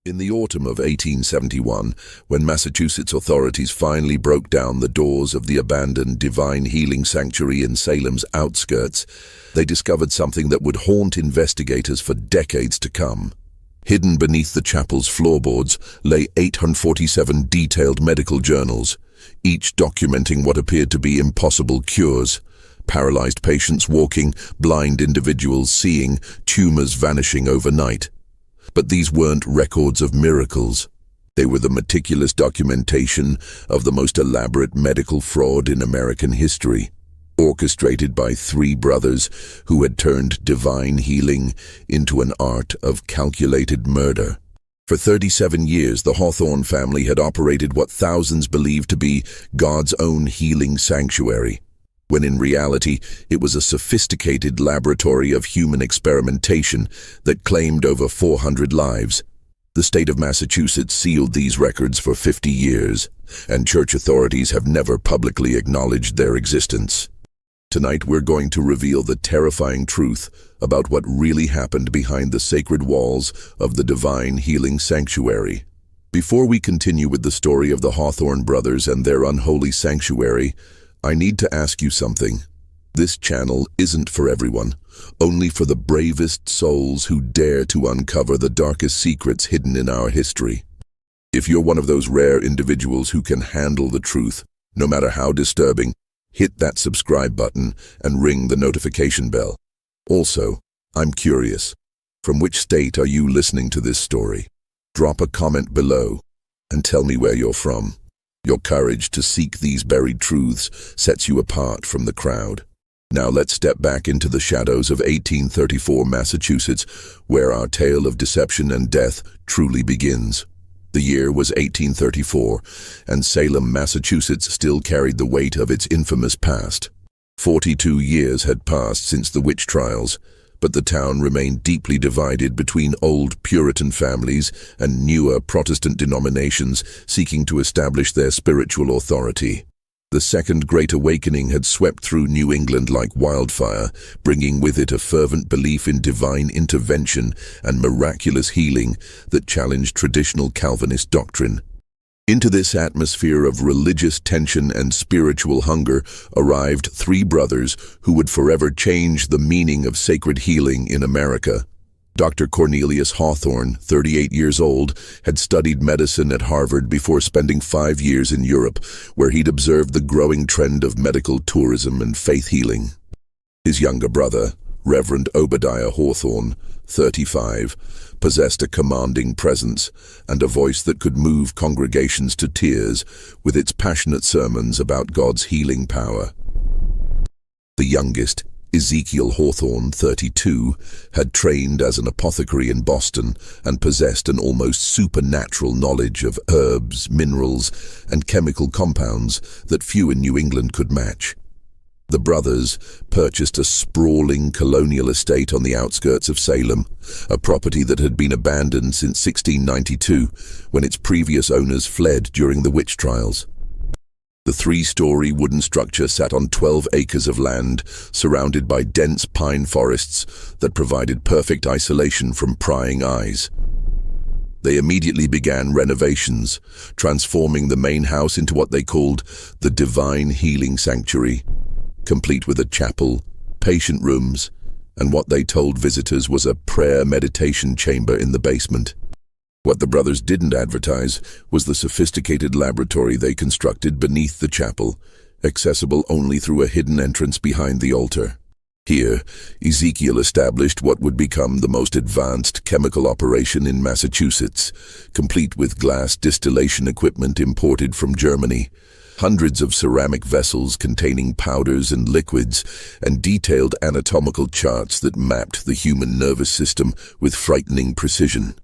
In the autumn of 1871, when Massachusetts authorities finally broke down the doors of the abandoned Divine Healing Sanctuary in Salem's outskirts, they discovered something that would haunt investigators for decades to come. Hidden beneath the chapel's floorboards lay 847 detailed medical journals, each documenting what appeared to be impossible cures: paralyzed patients walking, blind individuals seeing, tumors vanishing overnight. But these weren't records of miracles. They were the meticulous documentation of the most elaborate medical fraud in American history, orchestrated by three brothers who had turned divine healing into an art of calculated murder. For 37 years, the Hawthorne family had operated what thousands believed to be God's own healing sanctuary, when in reality it was a sophisticated laboratory of human experimentation that claimed over 400 lives. The state of Massachusetts sealed these records for 50 years, and church authorities have never publicly acknowledged their existence. Tonight we're going to reveal the terrifying truth about what really happened behind the sacred walls of the Divine Healing Sanctuary. Before we continue with the story of the Hawthorne Brothers and their unholy sanctuary, I need to ask you something. This channel isn't for everyone, only for the bravest souls who dare to uncover the darkest secrets hidden in our history. If you're one of those rare individuals who can handle the truth, no matter how disturbing, hit that subscribe button and ring the notification bell. Also, I'm curious, from which state are you listening to this story? Drop a comment below and tell me where you're from. Your courage to seek these buried truths sets you apart from the crowd. Now let's step back into the shadows of 1834 Massachusetts, where our tale of deception and death truly begins. The year was 1834, and Salem, Massachusetts still carried the weight of its infamous past. 42 years had passed since the witch trials, but the town remained deeply divided between old Puritan families and newer Protestant denominations seeking to establish their spiritual authority. The Second Great Awakening had swept through New England like wildfire, bringing with it a fervent belief in divine intervention and miraculous healing that challenged traditional Calvinist doctrine. Into this atmosphere of religious tension and spiritual hunger arrived three brothers who would forever change the meaning of sacred healing in America. Dr. Cornelius Hawthorne, 38 years old, had studied medicine at Harvard before spending 5 years in Europe, where he'd observed the growing trend of medical tourism and faith healing. His younger brother, Reverend Obadiah Hawthorne, 35, possessed a commanding presence and a voice that could move congregations to tears with its passionate sermons about God's healing power. The youngest, Ezekiel Hawthorne, 32, had trained as an apothecary in Boston and possessed an almost supernatural knowledge of herbs, minerals, and chemical compounds that few in New England could match. The brothers purchased a sprawling colonial estate on the outskirts of Salem, a property that had been abandoned since 1692, when its previous owners fled during the witch trials. The three-story wooden structure sat on 12 acres of land, surrounded by dense pine forests that provided perfect isolation from prying eyes. They immediately began renovations, transforming the main house into what they called the Divine Healing Sanctuary, complete with a chapel, patient rooms, and what they told visitors was a prayer meditation chamber in the basement. What the brothers didn't advertise was the sophisticated laboratory they constructed beneath the chapel, accessible only through a hidden entrance behind the altar. Here, Ezekiel established what would become the most advanced chemical operation in Massachusetts, complete with glass distillation equipment imported from Germany, hundreds of ceramic vessels containing powders and liquids, and detailed anatomical charts that mapped the human nervous system with frightening precision.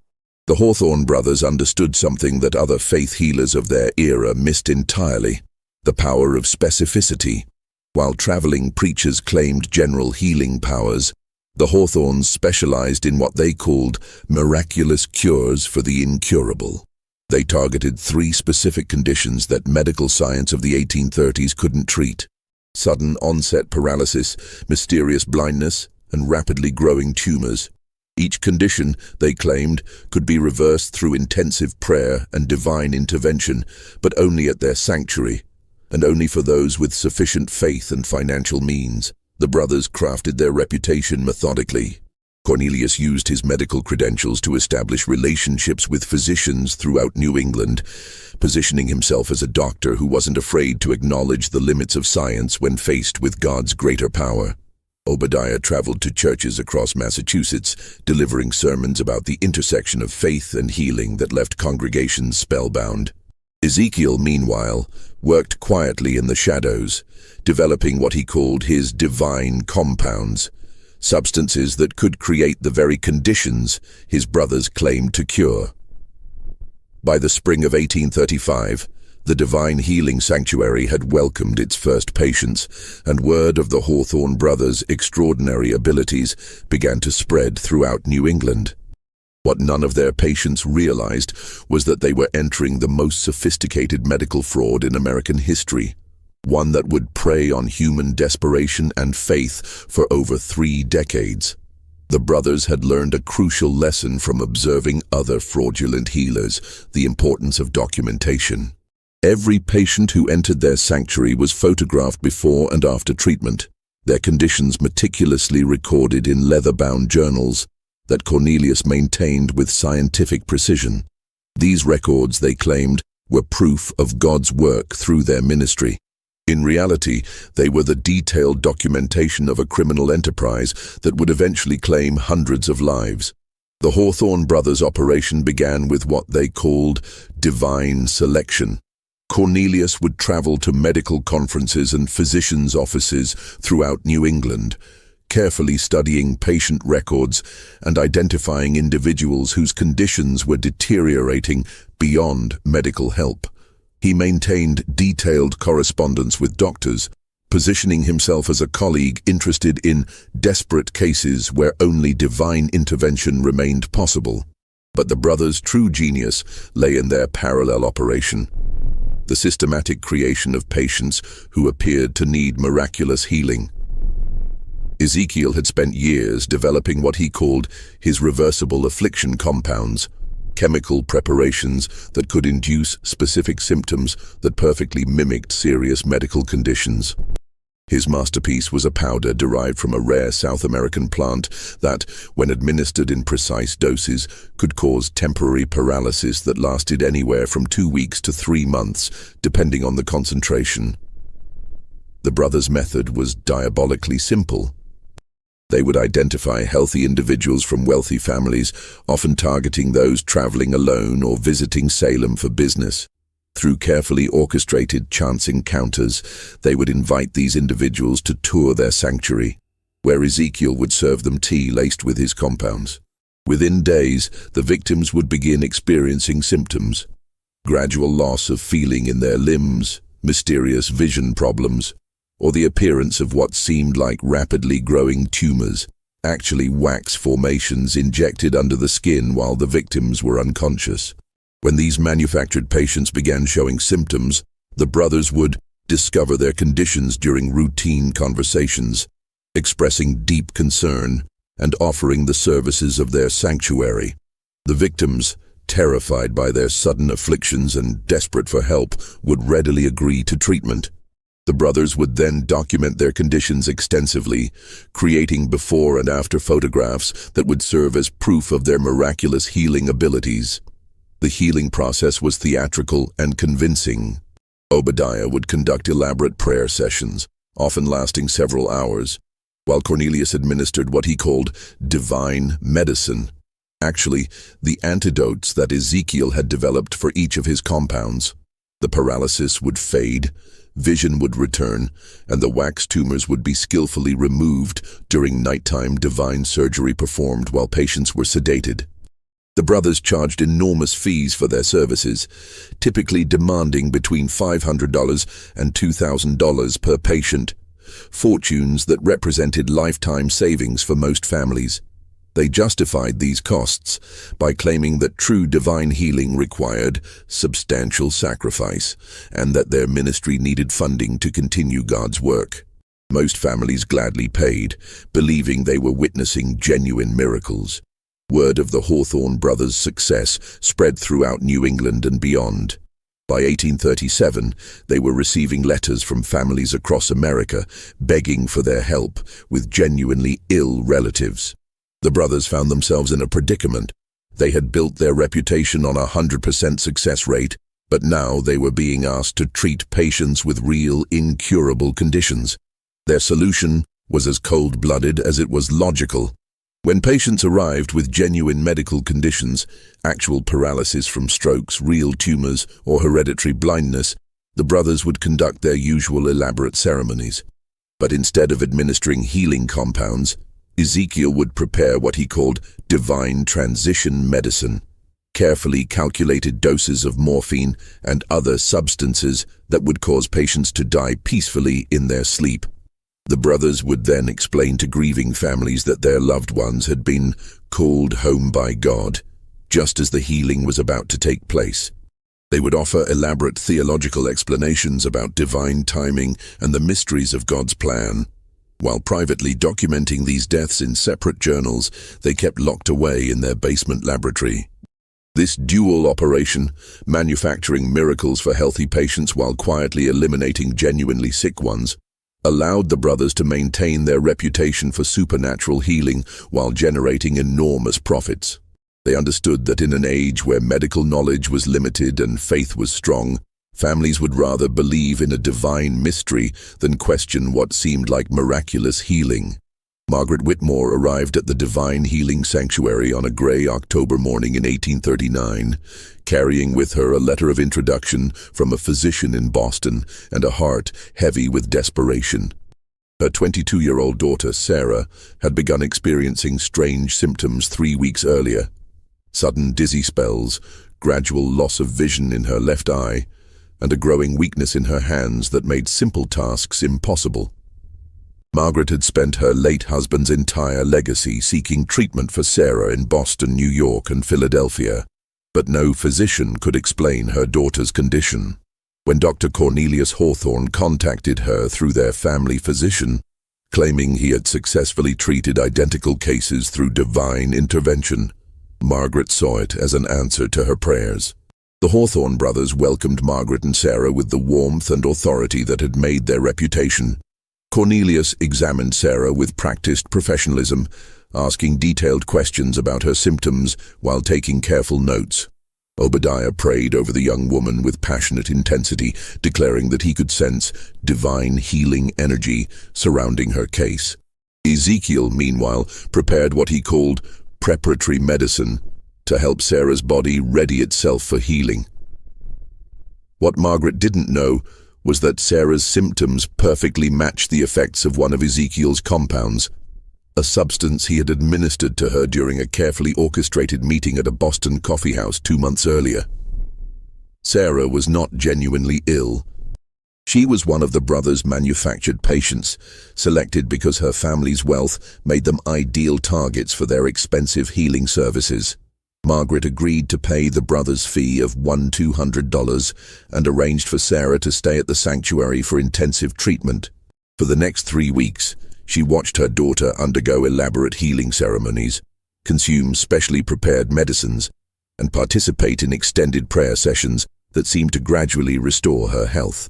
The Hawthorne brothers understood something that other faith healers of their era missed entirely: the power of specificity. While traveling preachers claimed general healing powers, the Hawthornes specialized in what they called miraculous cures for the incurable. They targeted 3 specific conditions that medical science of the 1830s couldn't treat: sudden onset paralysis, mysterious blindness, and rapidly growing tumors. Each condition, they claimed, could be reversed through intensive prayer and divine intervention, but only at their sanctuary, and only for those with sufficient faith and financial means. The brothers crafted their reputation methodically. Cornelius used his medical credentials to establish relationships with physicians throughout New England, positioning himself as a doctor who wasn't afraid to acknowledge the limits of science when faced with God's greater power. Obadiah traveled to churches across Massachusetts, delivering sermons about the intersection of faith and healing that left congregations spellbound. Ezekiel, meanwhile, worked quietly in the shadows, developing what he called his divine compounds, substances that could create the very conditions his brothers claimed to cure. By the spring of 1835, the Divine Healing Sanctuary had welcomed its first patients, and word of the Hawthorne Brothers' extraordinary abilities began to spread throughout New England. What none of their patients realized was that they were entering the most sophisticated medical fraud in American history, one that would prey on human desperation and faith for over 3 decades. The brothers had learned a crucial lesson from observing other fraudulent healers: the importance of documentation. Every patient who entered their sanctuary was photographed before and after treatment, their conditions meticulously recorded in leather-bound journals that Cornelius maintained with scientific precision. These records, they claimed, were proof of God's work through their ministry. In reality, they were the detailed documentation of a criminal enterprise that would eventually claim hundreds of lives. The Hawthorne Brothers' operation began with what they called divine selection. Cornelius would travel to medical conferences and physicians' offices throughout New England, carefully studying patient records and identifying individuals whose conditions were deteriorating beyond medical help. He maintained detailed correspondence with doctors, positioning himself as a colleague interested in desperate cases where only divine intervention remained possible. But the brothers' true genius lay in their parallel operation: the systematic creation of patients who appeared to need miraculous healing. Ezekiel had spent years developing what he called his reversible affliction compounds, chemical preparations that could induce specific symptoms that perfectly mimicked serious medical conditions. His masterpiece was a powder derived from a rare South American plant that, when administered in precise doses, could cause temporary paralysis that lasted anywhere from 2 weeks to 3 months, depending on the concentration. The brothers' method was diabolically simple. They would identify healthy individuals from wealthy families, often targeting those traveling alone or visiting Salem for business. Through carefully orchestrated chance encounters, they would invite these individuals to tour their sanctuary, where Ezekiel would serve them tea laced with his compounds. Within days, the victims would begin experiencing symptoms: gradual loss of feeling in their limbs, mysterious vision problems, or the appearance of what seemed like rapidly growing tumors, actually wax formations injected under the skin while the victims were unconscious. When these manufactured patients began showing symptoms, the brothers would discover their conditions during routine conversations, expressing deep concern and offering the services of their sanctuary. The victims, terrified by their sudden afflictions and desperate for help, would readily agree to treatment. The brothers would then document their conditions extensively, creating before and after photographs that would serve as proof of their miraculous healing abilities. The healing process was theatrical and convincing. Obadiah would conduct elaborate prayer sessions, often lasting several hours, while Cornelius administered what he called divine medicine, actually the antidotes that Ezekiel had developed for each of his compounds. The paralysis would fade, vision would return, and the wax tumors would be skillfully removed during nighttime divine surgery performed while patients were sedated. The brothers charged enormous fees for their services, typically demanding between $500 and $2,000 per patient, fortunes that represented lifetime savings for most families. They justified these costs by claiming that true divine healing required substantial sacrifice and that their ministry needed funding to continue God's work. Most families gladly paid, believing they were witnessing genuine miracles. Word of the Hawthorne Brothers' success spread throughout New England and beyond. By 1837, they were receiving letters from families across America begging for their help with genuinely ill relatives. The brothers found themselves in a predicament. They had built their reputation on a 100% success rate, but now they were being asked to treat patients with real, incurable conditions. Their solution was as cold-blooded as it was logical. When patients arrived with genuine medical conditions, actual paralysis from strokes, real tumors, or hereditary blindness, the brothers would conduct their usual elaborate ceremonies. But instead of administering healing compounds, Ezekiel would prepare what he called divine transition medicine, carefully calculated doses of morphine and other substances that would cause patients to die peacefully in their sleep. The brothers would then explain to grieving families that their loved ones had been called home by God, just as the healing was about to take place. They would offer elaborate theological explanations about divine timing and the mysteries of God's plan. While privately documenting these deaths in separate journals, they kept locked away in their basement laboratory. This dual operation, manufacturing miracles for healthy patients while quietly eliminating genuinely sick ones, allowed the brothers to maintain their reputation for supernatural healing while generating enormous profits. They understood that in an age where medical knowledge was limited and faith was strong, families would rather believe in a divine mystery than question what seemed like miraculous healing. Margaret Whitmore arrived at the Divine Healing Sanctuary on a gray October morning in 1839, carrying with her a letter of introduction from a physician in Boston and a heart heavy with desperation. Her 22-year-old daughter, Sarah, had begun experiencing strange symptoms 3 weeks earlier. Sudden dizzy spells, gradual loss of vision in her left eye, and a growing weakness in her hands that made simple tasks impossible. Margaret had spent her late husband's entire legacy seeking treatment for Sarah in Boston, New York, and Philadelphia, but no physician could explain her daughter's condition. When Dr. Cornelius Hawthorne contacted her through their family physician, claiming he had successfully treated identical cases through divine intervention, Margaret saw it as an answer to her prayers. The Hawthorne brothers welcomed Margaret and Sarah with the warmth and authority that had made their reputation. Cornelius examined Sarah with practiced professionalism, asking detailed questions about her symptoms while taking careful notes. Obadiah prayed over the young woman with passionate intensity, declaring that he could sense divine healing energy surrounding her case. Ezekiel, meanwhile, prepared what he called preparatory medicine to help Sarah's body ready itself for healing. What Margaret didn't know was that Sarah's symptoms perfectly matched the effects of one of Ezekiel's compounds, a substance he had administered to her during a carefully orchestrated meeting at a Boston coffeehouse 2 months earlier. Sarah was not genuinely ill. She was one of the brothers' manufactured patients, selected because her family's wealth made them ideal targets for their expensive healing services. Margaret agreed to pay the brothers' fee of $200 and arranged for Sarah to stay at the sanctuary for intensive treatment. For the next 3 weeks, she watched her daughter undergo elaborate healing ceremonies, consume specially prepared medicines, and participate in extended prayer sessions that seemed to gradually restore her health.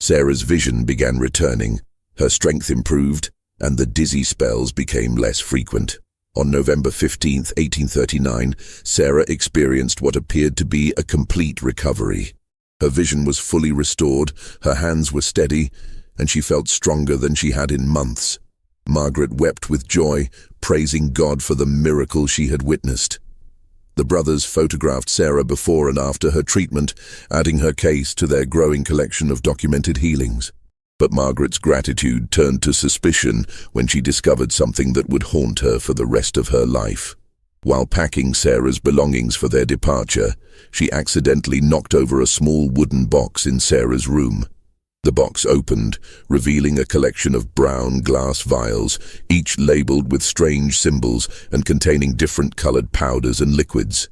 Sarah's vision began returning, her strength improved, and the dizzy spells became less frequent. On November 15, 1839, Sarah experienced what appeared to be a complete recovery. Her vision was fully restored, her hands were steady, and she felt stronger than she had in months. Margaret wept with joy, praising God for the miracle she had witnessed. The brothers photographed Sarah before and after her treatment, adding her case to their growing collection of documented healings. But Margaret's gratitude turned to suspicion when she discovered something that would haunt her for the rest of her life. While packing Sarah's belongings for their departure, she accidentally knocked over a small wooden box in Sarah's room. The box opened, revealing a collection of brown glass vials, each labeled with strange symbols and containing different colored powders and liquids.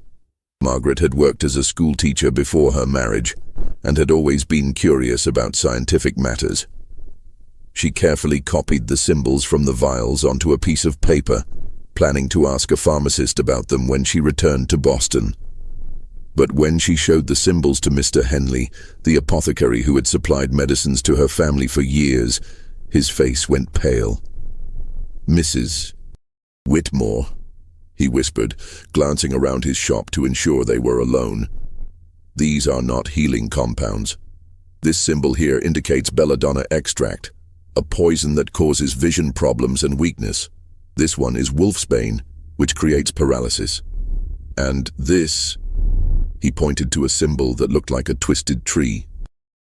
Margaret had worked as a schoolteacher before her marriage and had always been curious about scientific matters. She carefully copied the symbols from the vials onto a piece of paper, planning to ask a pharmacist about them when she returned to Boston. But when she showed the symbols to Mr. Henley, the apothecary who had supplied medicines to her family for years, his face went pale. "Mrs. Whitmore," he whispered, glancing around his shop to ensure they were alone. "These are not healing compounds. This symbol here indicates belladonna extract, a poison that causes vision problems and weakness. This one is wolfsbane, which creates paralysis. And this," he pointed to a symbol that looked like a twisted tree.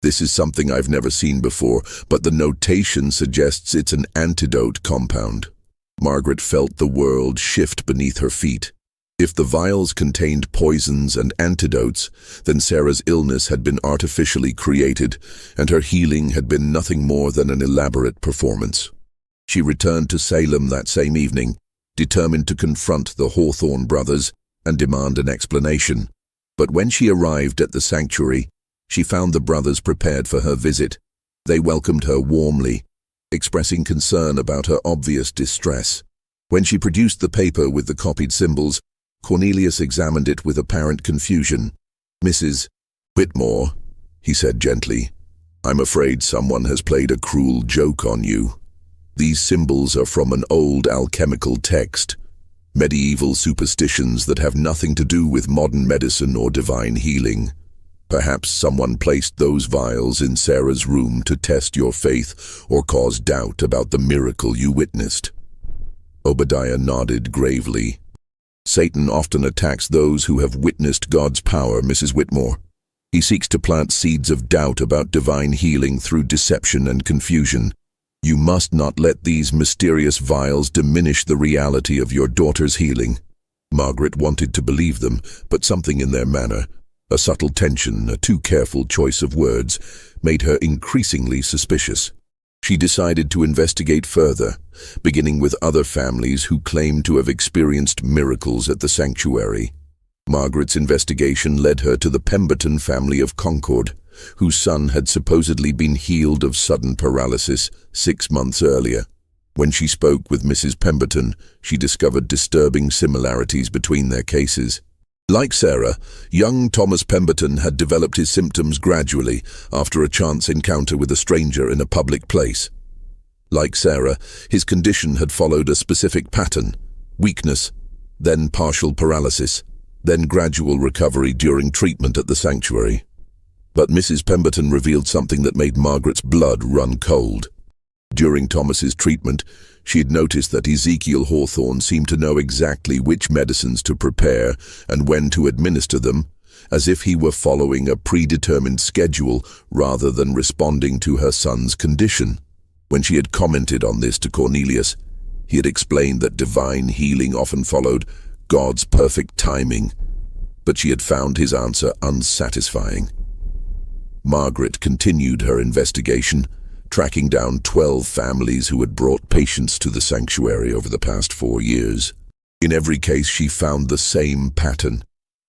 "This is something I've never seen before, but the notation suggests it's an antidote compound." Margaret felt the world shift beneath her feet. If the vials contained poisons and antidotes, then Sarah's illness had been artificially created, and her healing had been nothing more than an elaborate performance. She returned to Salem that same evening, determined to confront the Hawthorne brothers and demand an explanation. But when she arrived at the sanctuary, she found the brothers prepared for her visit. They welcomed her warmly, expressing concern about her obvious distress. When she produced the paper with the copied symbols, Cornelius examined it with apparent confusion. "Mrs. Whitmore," he said gently, "I'm afraid someone has played a cruel joke on you. These symbols are from an old alchemical text, medieval superstitions that have nothing to do with modern medicine or divine healing. Perhaps someone placed those vials in Sarah's room to test your faith or cause doubt about the miracle you witnessed." Obadiah nodded gravely. "Satan often attacks those who have witnessed God's power, Mrs. Whitmore. He seeks to plant seeds of doubt about divine healing through deception and confusion. You must not let these mysterious vials diminish the reality of your daughter's healing." Margaret wanted to believe them, but something in their manner, a subtle tension, a too careful choice of words, made her increasingly suspicious. She decided to investigate further, beginning with other families who claimed to have experienced miracles at the sanctuary. Margaret's investigation led her to the Pemberton family of Concord, whose son had supposedly been healed of sudden paralysis 6 months earlier. When she spoke with Mrs. Pemberton, she discovered disturbing similarities between their cases. Like Sarah, young Thomas Pemberton had developed his symptoms gradually after a chance encounter with a stranger in a public place. Like Sarah, his condition had followed a specific pattern: weakness, then partial paralysis, then gradual recovery during treatment at the sanctuary. But Mrs. Pemberton revealed something that made Margaret's blood run cold. During Thomas's treatment, she had noticed that Ezekiel Hawthorne seemed to know exactly which medicines to prepare and when to administer them, as if he were following a predetermined schedule rather than responding to her son's condition. When she had commented on this to Cornelius, he had explained that divine healing often followed God's perfect timing, but she had found his answer unsatisfying. Margaret continued her investigation, tracking down 12 families who had brought patients to the sanctuary over the past 4 years. In every case, she found the same pattern: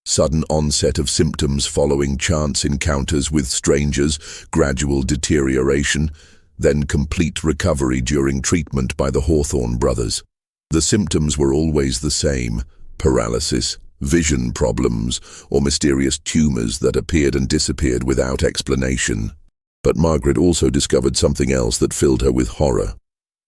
sudden onset of symptoms following chance encounters with strangers, gradual deterioration, then complete recovery during treatment by the Hawthorne brothers. The symptoms were always the same: paralysis, vision problems, or mysterious tumors that appeared and disappeared without explanation. But Margaret also discovered something else that filled her with horror.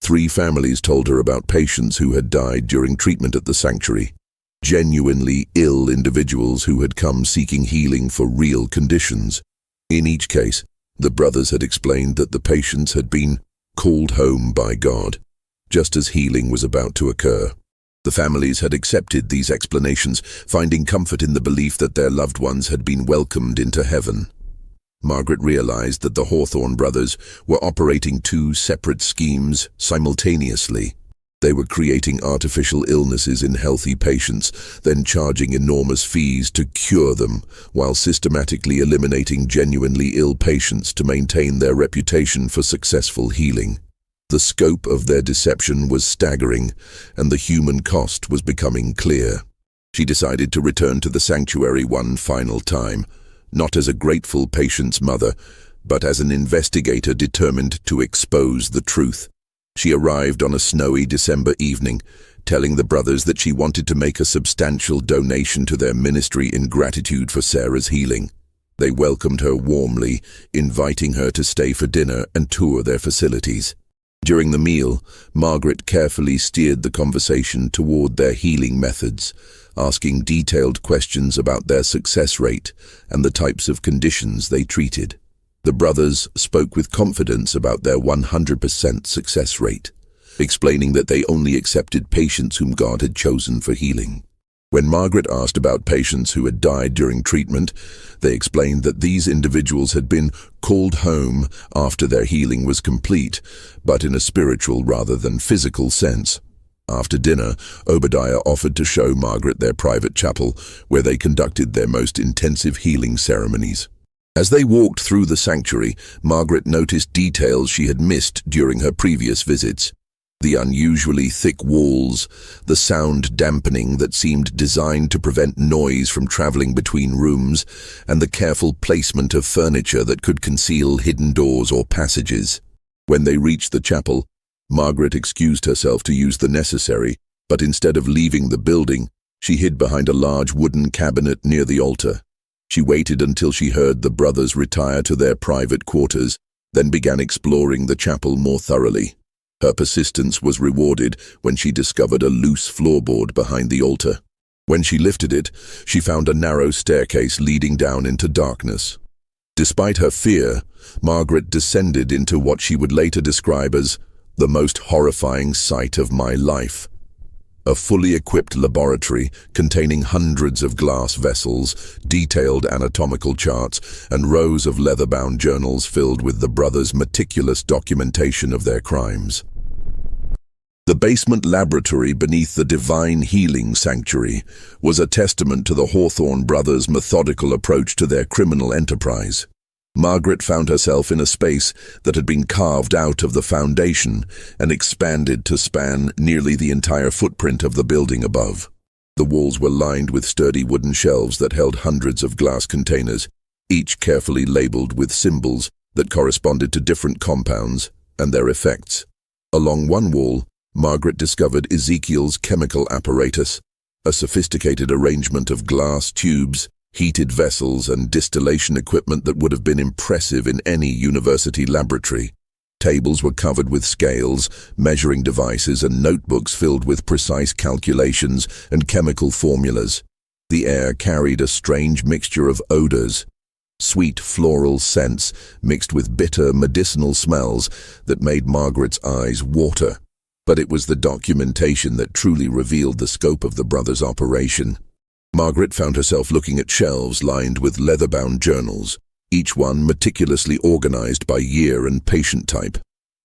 3 families told her about patients who had died during treatment at the sanctuary, genuinely ill individuals who had come seeking healing for real conditions. In each case, the brothers had explained that the patients had been called home by God, just as healing was about to occur. The families had accepted these explanations, finding comfort in the belief that their loved ones had been welcomed into heaven. Margaret realized that the Hawthorne brothers were operating 2 separate schemes simultaneously. They were creating artificial illnesses in healthy patients, then charging enormous fees to cure them, while systematically eliminating genuinely ill patients to maintain their reputation for successful healing. The scope of their deception was staggering, and the human cost was becoming clear. She decided to return to the sanctuary one final time, not as a grateful patient's mother, but as an investigator determined to expose the truth. She arrived on a snowy December evening, telling the brothers that she wanted to make a substantial donation to their ministry in gratitude for Sarah's healing. They welcomed her warmly, inviting her to stay for dinner and tour their facilities. During the meal, Margaret carefully steered the conversation toward their healing methods, asking detailed questions about their success rate and the types of conditions they treated. The brothers spoke with confidence about their 100% success rate, explaining that they only accepted patients whom God had chosen for healing. When Margaret asked about patients who had died during treatment, they explained that these individuals had been called home after their healing was complete, but in a spiritual rather than physical sense. After dinner, Obadiah offered to show Margaret their private chapel, where they conducted their most intensive healing ceremonies. As they walked through the sanctuary, Margaret noticed details she had missed during her previous visits. The unusually thick walls, the sound dampening that seemed designed to prevent noise from traveling between rooms, and the careful placement of furniture that could conceal hidden doors or passages. When they reached the chapel, Margaret excused herself to use the necessary, but instead of leaving the building, she hid behind a large wooden cabinet near the altar. She waited until she heard the brothers retire to their private quarters, then began exploring the chapel more thoroughly. Her persistence was rewarded when she discovered a loose floorboard behind the altar. When she lifted it, she found a narrow staircase leading down into darkness. Despite her fear, Margaret descended into what she would later describe as the most horrifying sight of my life. A fully equipped laboratory containing hundreds of glass vessels, detailed anatomical charts, and rows of leather-bound journals filled with the brothers' meticulous documentation of their crimes. The basement laboratory beneath the Divine Healing Sanctuary was a testament to the Hawthorne Brothers' methodical approach to their criminal enterprise. Margaret found herself in a space that had been carved out of the foundation and expanded to span nearly the entire footprint of the building above. The walls were lined with sturdy wooden shelves that held hundreds of glass containers, each carefully labeled with symbols that corresponded to different compounds and their effects. Along one wall, Margaret discovered Ezekiel's chemical apparatus, a sophisticated arrangement of glass tubes, heated vessels, and distillation equipment that would have been impressive in any university laboratory. Tables were covered with scales, measuring devices, and notebooks filled with precise calculations and chemical formulas. The air carried a strange mixture of odors, sweet floral scents mixed with bitter medicinal smells that made Margaret's eyes water. But it was the documentation that truly revealed the scope of the brothers' operation. Margaret found herself looking at shelves lined with leather-bound journals, each one meticulously organized by year and patient type.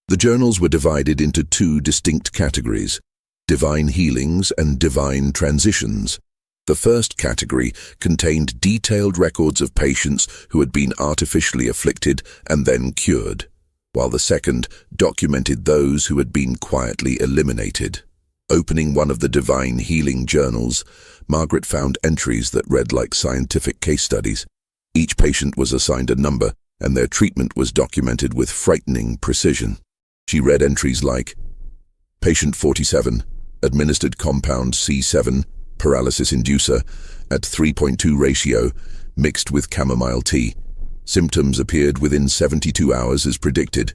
The journals were divided into two distinct categories: divine healings and divine transitions. The first category contained detailed records of patients who had been artificially afflicted and then cured, while the second documented those who had been quietly eliminated. Opening one of the divine healing journals, Margaret found entries that read like scientific case studies. Each patient was assigned a number, and their treatment was documented with frightening precision. She read entries like, Patient 47, administered compound C7, paralysis inducer, at 3.2 ratio, mixed with chamomile tea. Symptoms appeared within 72 hours as predicted.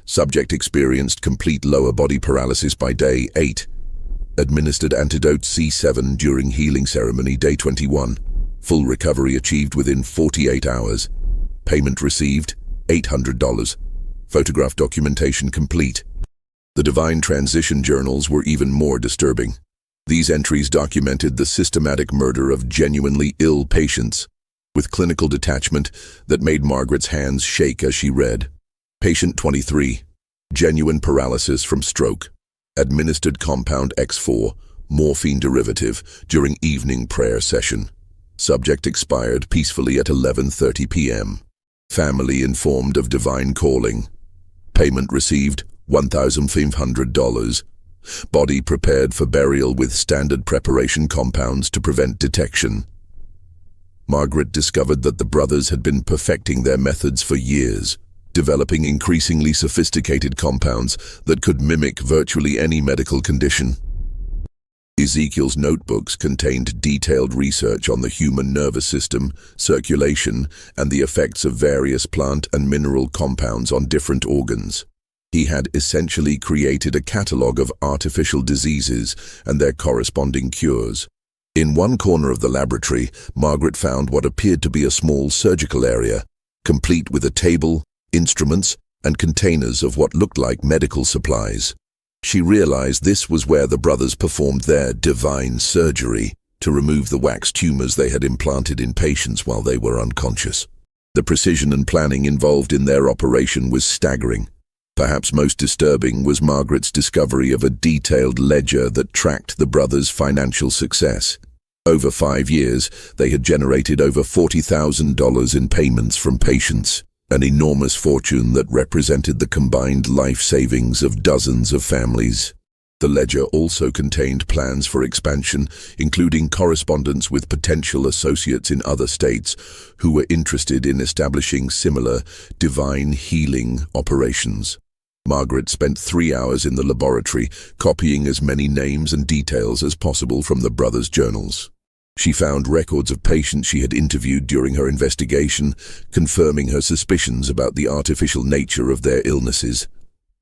Subject experienced complete lower body paralysis by day 8. Administered antidote C7 during healing ceremony day 21. Full recovery achieved within 48 hours. Payment received, $800. Photograph documentation complete. The divine transition journals were even more disturbing. These entries documented the systematic murder of genuinely ill patients, with clinical detachment that made Margaret's hands shake as she read. Patient 23, genuine paralysis from stroke. Administered compound X4, morphine derivative, during evening prayer session. Subject expired peacefully at 11:30 p.m. Family informed of divine calling. Payment received, $1,500. Body prepared for burial with standard preparation compounds to prevent detection. Margaret discovered that the brothers had been perfecting their methods for years, developing increasingly sophisticated compounds that could mimic virtually any medical condition. Ezekiel's notebooks contained detailed research on the human nervous system, circulation, and the effects of various plant and mineral compounds on different organs. He had essentially created a catalogue of artificial diseases and their corresponding cures. In one corner of the laboratory, Margaret found what appeared to be a small surgical area, complete with a table, instruments, and containers of what looked like medical supplies. She realized this was where the brothers performed their divine surgery to remove the wax tumors they had implanted in patients while they were unconscious. The precision and planning involved in their operation was staggering. Perhaps most disturbing was Margaret's discovery of a detailed ledger that tracked the brothers' financial success. Over 5 years, they had generated over $40,000 in payments from patients, an enormous fortune that represented the combined life savings of dozens of families. The ledger also contained plans for expansion, including correspondence with potential associates in other states who were interested in establishing similar divine healing operations. Margaret spent 3 hours in the laboratory, copying as many names and details as possible from the brothers' journals. She found records of patients she had interviewed during her investigation, confirming her suspicions about the artificial nature of their illnesses.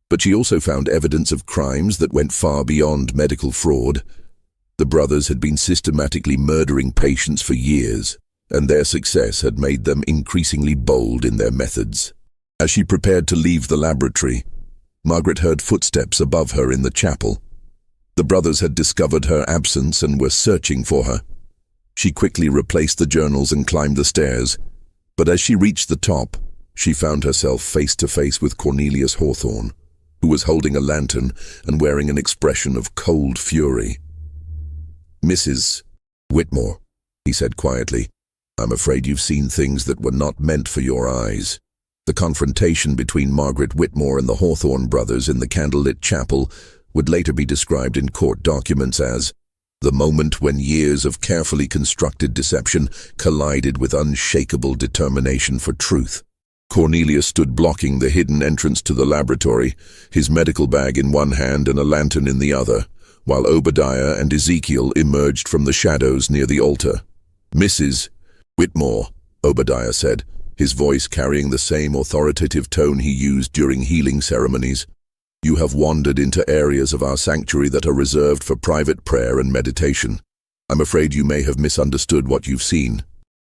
But she also found evidence of crimes that went far beyond medical fraud. The brothers had been systematically murdering patients for years, and their success had made them increasingly bold in their methods. As she prepared to leave the laboratory, Margaret heard footsteps above her in the chapel. The brothers had discovered her absence and were searching for her. She quickly replaced the journals and climbed the stairs, but as she reached the top, she found herself face to face with Cornelius Hawthorne, who was holding a lantern and wearing an expression of cold fury. "Mrs. Whitmore," he said quietly, "I'm afraid you've seen things that were not meant for your eyes." The confrontation between Margaret Whitmore and the Hawthorne brothers in the candlelit chapel would later be described in court documents as the moment when years of carefully constructed deception collided with unshakable determination for truth. Cornelius stood blocking the hidden entrance to the laboratory, his medical bag in one hand and a lantern in the other, while Obadiah and Ezekiel emerged from the shadows near the altar. "Mrs. Whitmore," Obadiah said, his voice carrying the same authoritative tone he used during healing ceremonies, "you have wandered into areas of our sanctuary that are reserved for private prayer and meditation. I'm afraid you may have misunderstood what you've seen."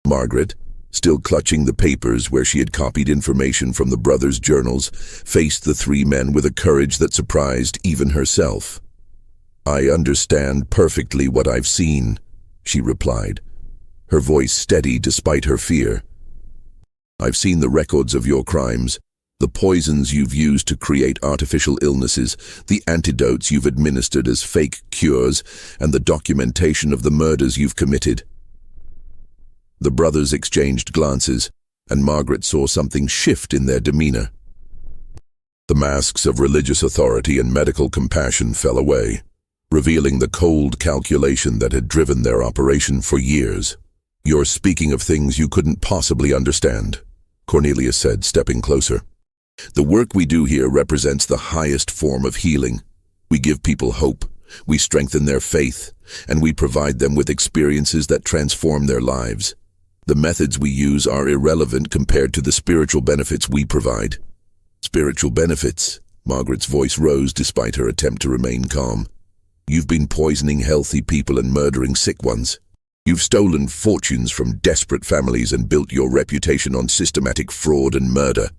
Margaret, still clutching the papers where she had copied information from the brothers' journals, faced the 3 men with a courage that surprised even herself. "I understand perfectly what I've seen," she replied, her voice steady despite her fear. "I've seen the records of your crimes, the poisons you've used to create artificial illnesses, the antidotes you've administered as fake cures, and the documentation of the murders you've committed." The brothers exchanged glances, and Margaret saw something shift in their demeanor. The masks of religious authority and medical compassion fell away, revealing the cold calculation that had driven their operation for years. "You're speaking of things you couldn't possibly understand," Cornelius said, stepping closer. "The work we do here represents the highest form of healing. We give people hope, we strengthen their faith, and we provide them with experiences that transform their lives. The methods we use are irrelevant compared to the spiritual benefits we provide." "Spiritual benefits?" Margaret's voice rose despite her attempt to remain calm. "You've been poisoning healthy people and murdering sick ones. You've stolen fortunes from desperate families and built your reputation on systematic fraud and murder."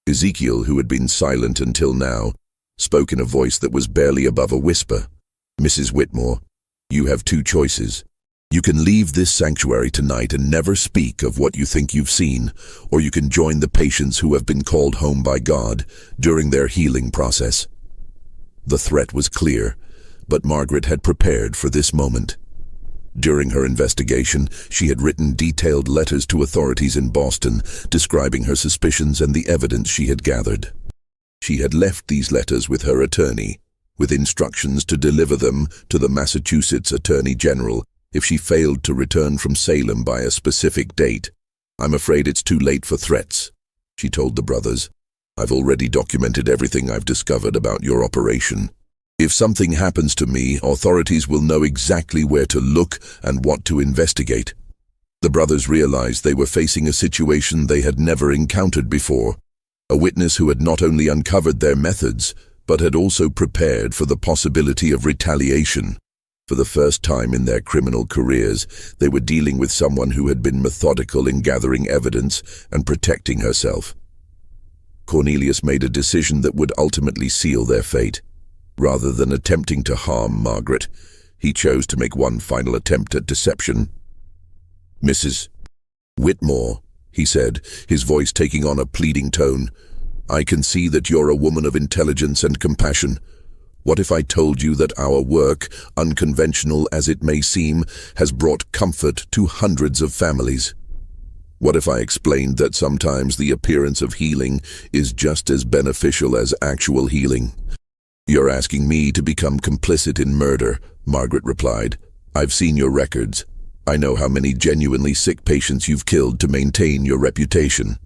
Ezekiel, who had been silent until now, spoke in a voice that was barely above a whisper. "Mrs. Whitmore, you have 2 choices. You can leave this sanctuary tonight and never speak of what you think you've seen, or you can join the patients who have been called home by God during their healing process." The threat was clear, but Margaret had prepared for this moment. During her investigation, she had written detailed letters to authorities in Boston describing her suspicions and the evidence she had gathered. She had left these letters with her attorney, with instructions to deliver them to the Massachusetts Attorney General if she failed to return from Salem by a specific date. "I'm afraid it's too late for threats," she told the brothers. "I've already documented everything I've discovered about your operation." If something happens to me, authorities will know exactly where to look and what to investigate. The brothers realized they were facing a situation they had never encountered before. A witness who had not only uncovered their methods, but had also prepared for the possibility of retaliation. For the first time in their criminal careers, they were dealing with someone who had been methodical in gathering evidence and protecting herself. Cornelius made a decision that would ultimately seal their fate. Rather than attempting to harm Margaret, he chose to make one final attempt at deception. "Mrs. Whitmore," he said, his voice taking on a pleading tone, "I can see that you're a woman of intelligence and compassion. What if I told you that our work, unconventional as it may seem, has brought comfort to hundreds of families? What if I explained that sometimes the appearance of healing is just as beneficial as actual healing?" "You're asking me to become complicit in murder," Margaret replied. "I've seen your records. I know how many genuinely sick patients you've killed to maintain your reputation."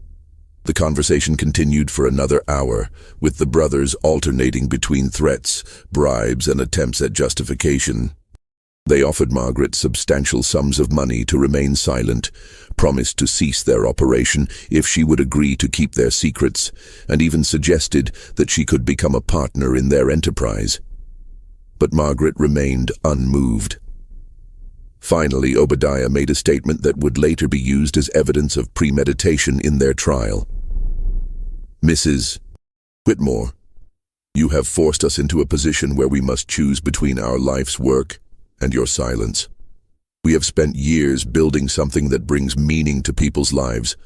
The conversation continued for another hour, with the brothers alternating between threats, bribes, and attempts at justification. They offered Margaret substantial sums of money to remain silent, promised to cease their operation if she would agree to keep their secrets, and even suggested that she could become a partner in their enterprise. But Margaret remained unmoved. Finally, Obadiah made a statement that would later be used as evidence of premeditation in their trial. "Mrs. Whitmore, you have forced us into a position where we must choose between our life's work and your silence. We have spent years building something that brings meaning to people's lives,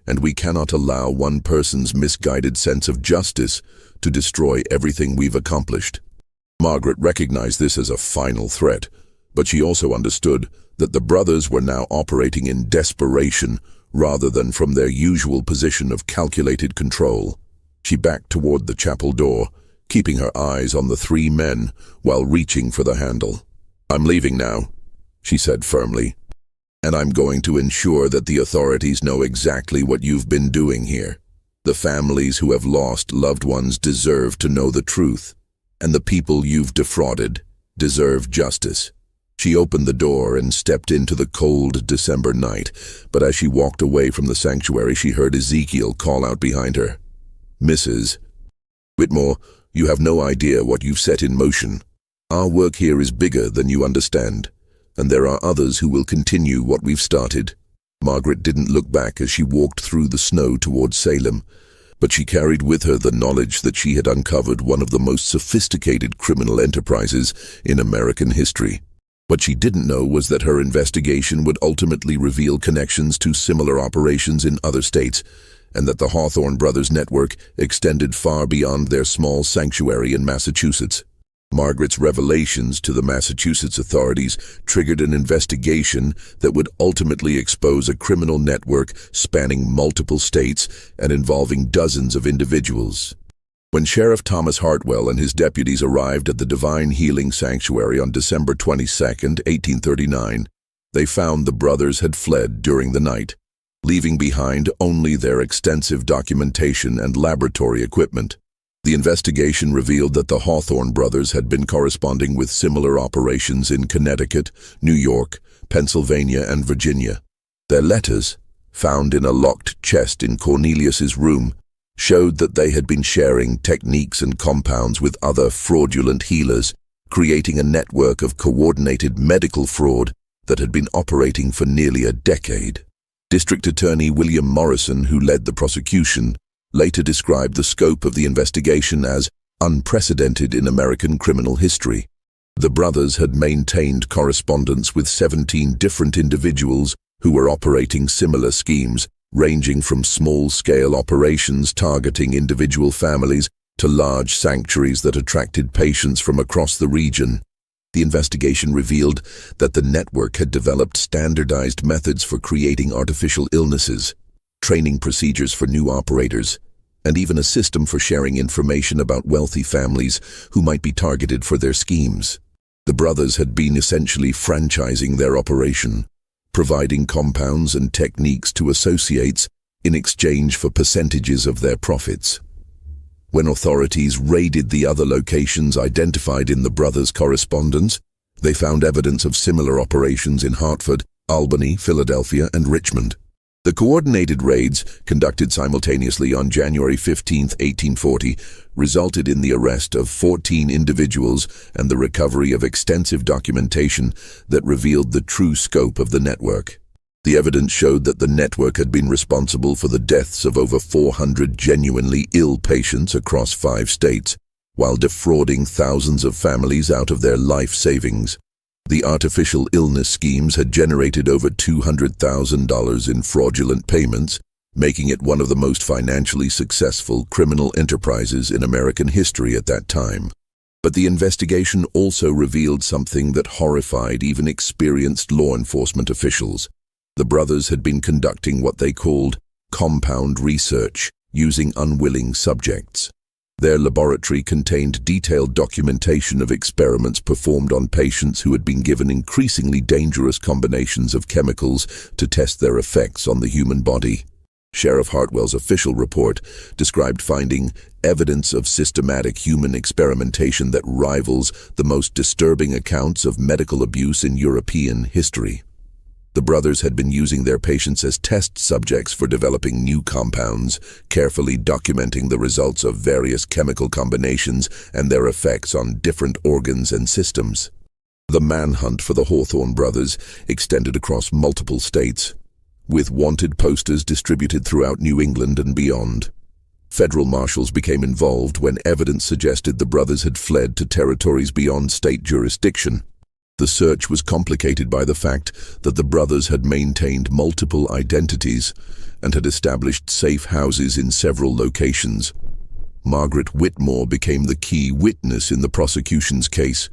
and we cannot allow one person's misguided sense of justice to destroy everything we've accomplished." Margaret recognized this as a final threat, but she also understood that the brothers were now operating in desperation rather than from their usual position of calculated control. She backed toward the chapel door, keeping her eyes on the three men while reaching for the handle. "I'm leaving now," she said firmly, "and I'm going to ensure that the authorities know exactly what you've been doing here. The families who have lost loved ones deserve to know the truth, and the people you've defrauded deserve justice." She opened the door and stepped into the cold December night, but as she walked away from the sanctuary, she heard Ezekiel call out behind her, "Mrs. Whitmore, you have no idea what you've set in motion. Our work here is bigger than you understand, and there are others who will continue what we've started." Margaret didn't look back as she walked through the snow towards Salem, but she carried with her the knowledge that she had uncovered one of the most sophisticated criminal enterprises in American history. What she didn't know was that her investigation would ultimately reveal connections to similar operations in other states, and that the Hawthorne Brothers network extended far beyond their small sanctuary in Massachusetts. Margaret's revelations to the Massachusetts authorities triggered an investigation that would ultimately expose a criminal network spanning multiple states and involving dozens of individuals. When Sheriff Thomas Hartwell and his deputies arrived at the Divine Healing Sanctuary on December 22, 1839, they found the brothers had fled during the night, leaving behind only their extensive documentation and laboratory equipment. The investigation revealed that the Hawthorne brothers had been corresponding with similar operations in Connecticut, New York, Pennsylvania, and Virginia. Their letters, found in a locked chest in Cornelius's room, showed that they had been sharing techniques and compounds with other fraudulent healers, creating a network of coordinated medical fraud that had been operating for nearly a decade. District Attorney William Morrison, who led the prosecution, later described the scope of the investigation as unprecedented in American criminal history. The brothers had maintained correspondence with 17 different individuals who were operating similar schemes, ranging from small-scale operations targeting individual families to large sanctuaries that attracted patients from across the region. The investigation revealed that the network had developed standardized methods for creating artificial illnesses, training procedures for new operators, and even a system for sharing information about wealthy families who might be targeted for their schemes. The brothers had been essentially franchising their operation, providing compounds and techniques to associates in exchange for percentages of their profits. When authorities raided the other locations identified in the brothers' correspondence, they found evidence of similar operations in Hartford, Albany, Philadelphia, and Richmond. The coordinated raids, conducted simultaneously on January 15, 1840, resulted in the arrest of 14 individuals and the recovery of extensive documentation that revealed the true scope of the network. The evidence showed that the network had been responsible for the deaths of over 400 genuinely ill patients across 5 states, while defrauding thousands of families out of their life savings. The artificial illness schemes had generated over $200,000 in fraudulent payments, making it one of the most financially successful criminal enterprises in American history at that time. But the investigation also revealed something that horrified even experienced law enforcement officials. The brothers had been conducting what they called compound research, using unwilling subjects. Their laboratory contained detailed documentation of experiments performed on patients who had been given increasingly dangerous combinations of chemicals to test their effects on the human body. Sheriff Hartwell's official report described finding evidence of systematic human experimentation that rivals the most disturbing accounts of medical abuse in European history. The brothers had been using their patients as test subjects for developing new compounds, carefully documenting the results of various chemical combinations and their effects on different organs and systems. The manhunt for the Hawthorne brothers extended across multiple states, with wanted posters distributed throughout New England and beyond. Federal marshals became involved when evidence suggested the brothers had fled to territories beyond state jurisdiction. The search was complicated by the fact that the brothers had maintained multiple identities and had established safe houses in several locations. Margaret Whitmore became the key witness in the prosecution's case,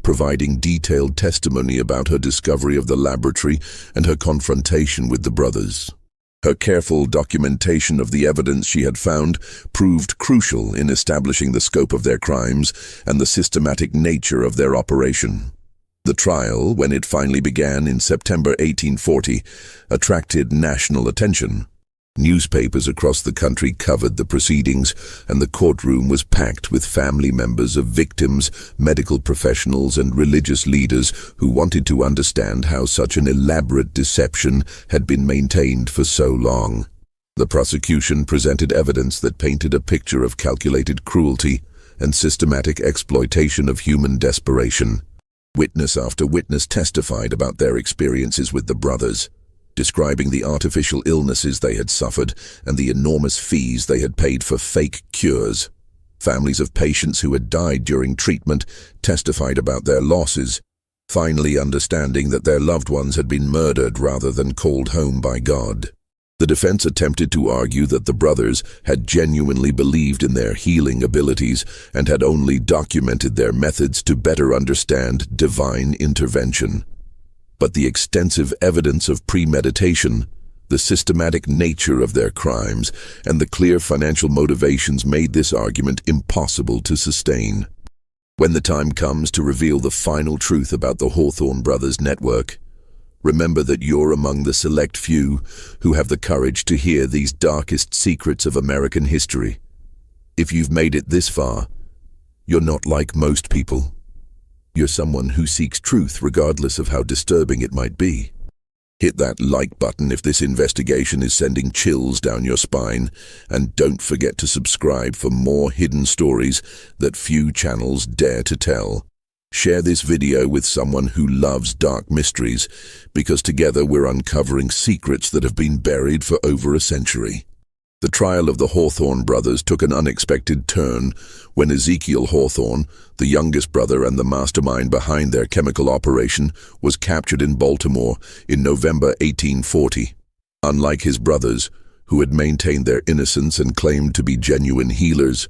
providing detailed testimony about her discovery of the laboratory and her confrontation with the brothers. Her careful documentation of the evidence she had found proved crucial in establishing the scope of their crimes and the systematic nature of their operation. The trial, when it finally began in September 1840, attracted national attention. Newspapers across the country covered the proceedings, and the courtroom was packed with family members of victims, medical professionals, and religious leaders who wanted to understand how such an elaborate deception had been maintained for so long. The prosecution presented evidence that painted a picture of calculated cruelty and systematic exploitation of human desperation. Witness after witness testified about their experiences with the brothers, describing the artificial illnesses they had suffered and the enormous fees they had paid for fake cures. Families of patients who had died during treatment testified about their losses, finally understanding that their loved ones had been murdered rather than called home by God. The defense attempted to argue that the brothers had genuinely believed in their healing abilities and had only documented their methods to better understand divine intervention. But the extensive evidence of premeditation, the systematic nature of their crimes, and the clear financial motivations made this argument impossible to sustain. When the time comes to reveal the final truth about the Hawthorne Brothers network, remember that you're among the select few who have the courage to hear these darkest secrets of American history. If you've made it this far, you're not like most people. You're someone who seeks truth regardless of how disturbing it might be. Hit that like button if this investigation is sending chills down your spine, and don't forget to subscribe for more hidden stories that few channels dare to tell. Share this video with someone who loves dark mysteries, because together we're uncovering secrets that have been buried for over a century. The trial of the Hawthorne brothers took an unexpected turn when Ezekiel Hawthorne, the youngest brother and the mastermind behind their chemical operation, was captured in Baltimore in November 1840. Unlike his brothers, who had maintained their innocence and claimed to be genuine healers,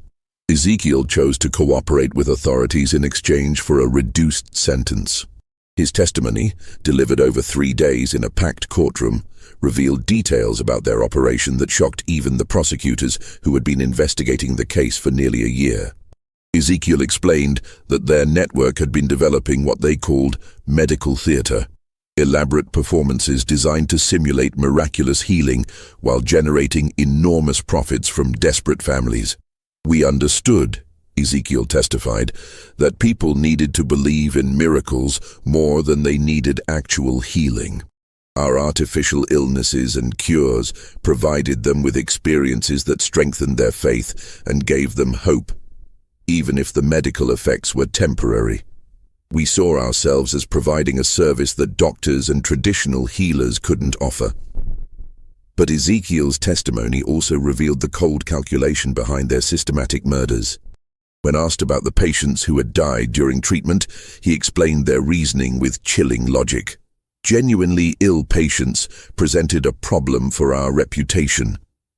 Ezekiel chose to cooperate with authorities in exchange for a reduced sentence. His testimony, delivered over 3 days in a packed courtroom, revealed details about their operation that shocked even the prosecutors who had been investigating the case for nearly a year. Ezekiel explained that their network had been developing what they called medical theater, elaborate performances designed to simulate miraculous healing while generating enormous profits from desperate families. We understood, Ezekiel testified, that people needed to believe in miracles more than they needed actual healing. Our artificial illnesses and cures provided them with experiences that strengthened their faith and gave them hope, even if the medical effects were temporary. We saw ourselves as providing a service that doctors and traditional healers couldn't offer. But Ezekiel's testimony also revealed the cold calculation behind their systematic murders. When asked about the patients who had died during treatment, he explained their reasoning with chilling logic. Genuinely ill patients presented a problem for our reputation.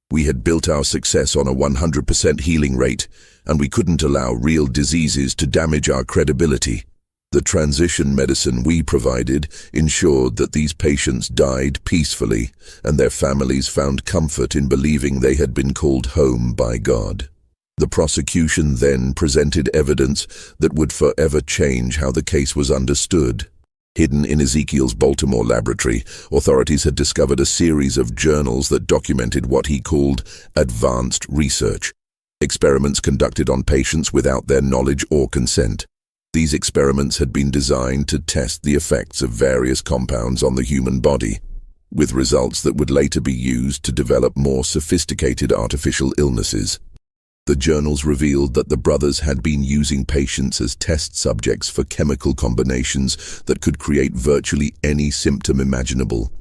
We had built our success on a 100% healing rate, and we couldn't allow real diseases to damage our credibility. The transition medicine we provided ensured that these patients died peacefully, and their families found comfort in believing they had been called home by God. The prosecution then presented evidence that would forever change how the case was understood. Hidden in Ezekiel's Baltimore laboratory, authorities had discovered a series of journals that documented what he called advanced research, experiments conducted on patients without their knowledge or consent. These experiments had been designed to test the effects of various compounds on the human body, with results that would later be used to develop more sophisticated artificial illnesses. The journals revealed that the brothers had been using patients as test subjects for chemical combinations that could create virtually any symptom imaginable.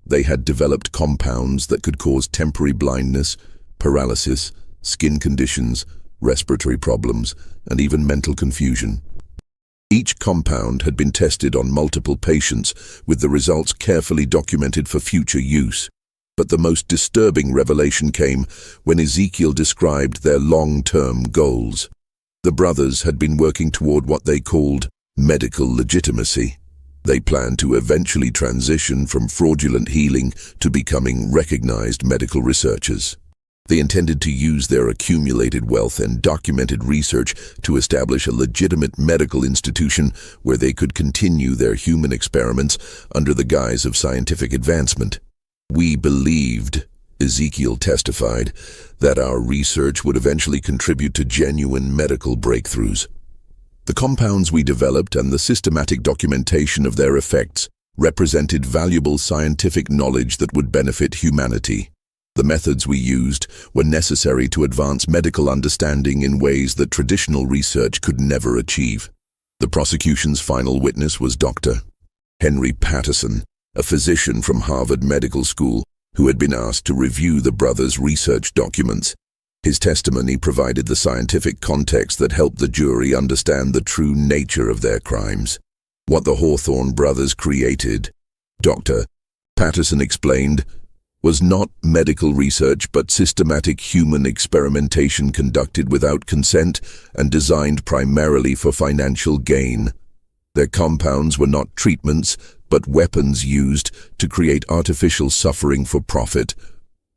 They had developed compounds that could cause temporary blindness, paralysis, skin conditions, respiratory problems, and even mental confusion. Each compound had been tested on multiple patients, with the results carefully documented for future use. But the most disturbing revelation came when Ezekiel described their long-term goals. The brothers had been working toward what they called medical legitimacy. They planned to eventually transition from fraudulent healing to becoming recognized medical researchers. They intended to use their accumulated wealth and documented research to establish a legitimate medical institution where they could continue their human experiments under the guise of scientific advancement. We believed, Ezekiel testified, that our research would eventually contribute to genuine medical breakthroughs. The compounds we developed and the systematic documentation of their effects represented valuable scientific knowledge that would benefit humanity. The methods we used were necessary to advance medical understanding in ways that traditional research could never achieve. The prosecution's final witness was Dr. Henry Patterson, a physician from Harvard Medical School who had been asked to review the brothers' research documents. His testimony provided the scientific context that helped the jury understand the true nature of their crimes. What the Hawthorne brothers created, Dr. Patterson explained, was not medical research but systematic human experimentation conducted without consent and designed primarily for financial gain. Their compounds were not treatments but weapons used to create artificial suffering for profit.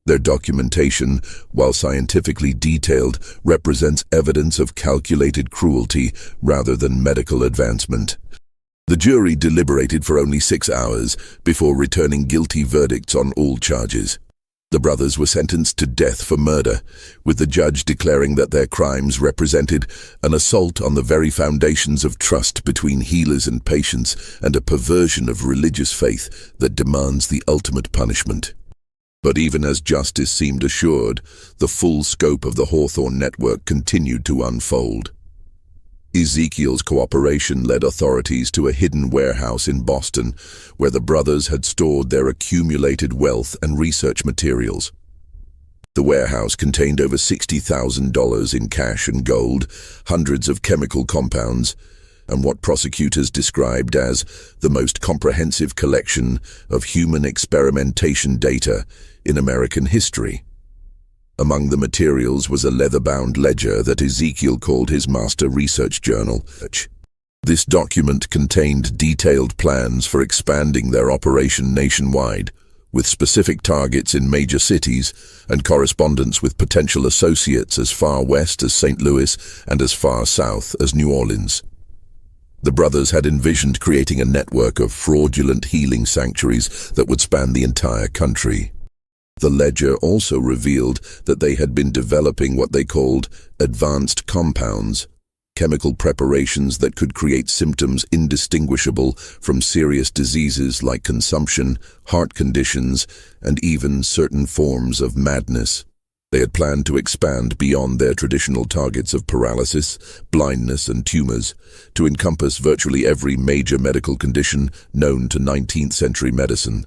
Their documentation, while scientifically detailed, represents evidence of calculated cruelty rather than medical advancement. The jury deliberated for only 6 hours before returning guilty verdicts on all charges. The brothers were sentenced to death for murder, with the judge declaring that their crimes represented an assault on the very foundations of trust between healers and patients and a perversion of religious faith that demands the ultimate punishment. But even as justice seemed assured, the full scope of the Hawthorne network continued to unfold. Ezekiel's cooperation led authorities to a hidden warehouse in Boston, where the brothers had stored their accumulated wealth and research materials. The warehouse contained over $60,000 in cash and gold, hundreds of chemical compounds, and what prosecutors described as the most comprehensive collection of human experimentation data in American history. Among the materials was a leather-bound ledger that Ezekiel called his master research journal. This document contained detailed plans for expanding their operation nationwide, with specific targets in major cities and correspondence with potential associates as far west as St. Louis and as far south as New Orleans. The brothers had envisioned creating a network of fraudulent healing sanctuaries that would span the entire country. The ledger also revealed that they had been developing what they called advanced compounds, chemical preparations that could create symptoms indistinguishable from serious diseases like consumption, heart conditions, and even certain forms of madness. They had planned to expand beyond their traditional targets of paralysis, blindness, and tumors to encompass virtually every major medical condition known to 19th century medicine.